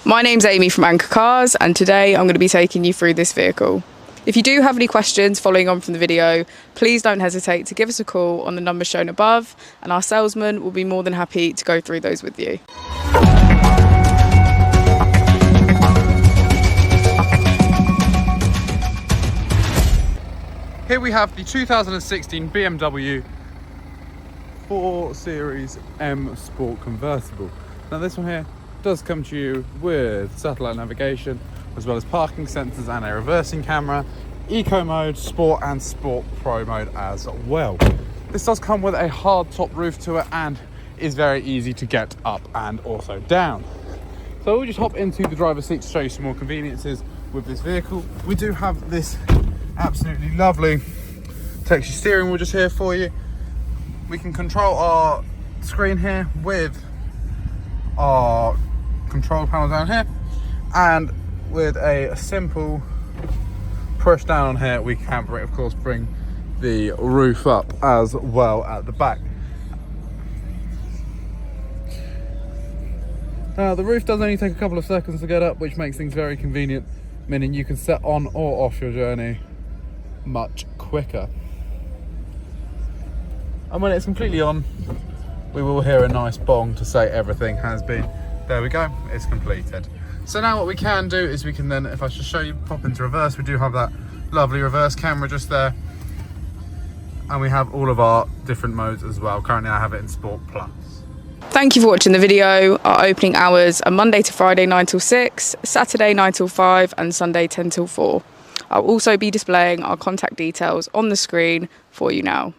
My name's Amy from Anchor Cars, and today I'm going to be taking you through this vehicle. If you do have any questions following on from the video, please don't hesitate to give us a call on the number shown above, and our salesman will be more than happy to go through those with you. Here we have the 2016 BMW 4 Series M Sport Convertible. Now this one here does come to you with satellite navigation, as well as parking sensors and a reversing camera, Eco mode, Sport and Sport Pro mode as well. This does come with a hard top roof to it and is very easy to get up and also down. So we'll just hop into the driver's seat to show you some more conveniences with this vehicle. We do have this absolutely lovely texture steering wheel just here for you. We can control our screen here with our control panel down here, and with a simple push down on here we can of course bring the roof up as well at the back. Now the roof does only take a couple of seconds to get up, which makes things very convenient, meaning you can set on or off your journey much quicker. And when it's completely on, we will hear a nice bong to say everything has been, there we go, it's completed. So now what we can do is we can then, if I just show you, pop into reverse, we do have that lovely reverse camera just there. And we have all of our different modes as well. Currently I have it in Sport Plus. Thank you for watching the video. Our opening hours are Monday to Friday 9 till 6, Saturday 9 till 5 and Sunday 10 till 4. I'll also be displaying our contact details on the screen for you now.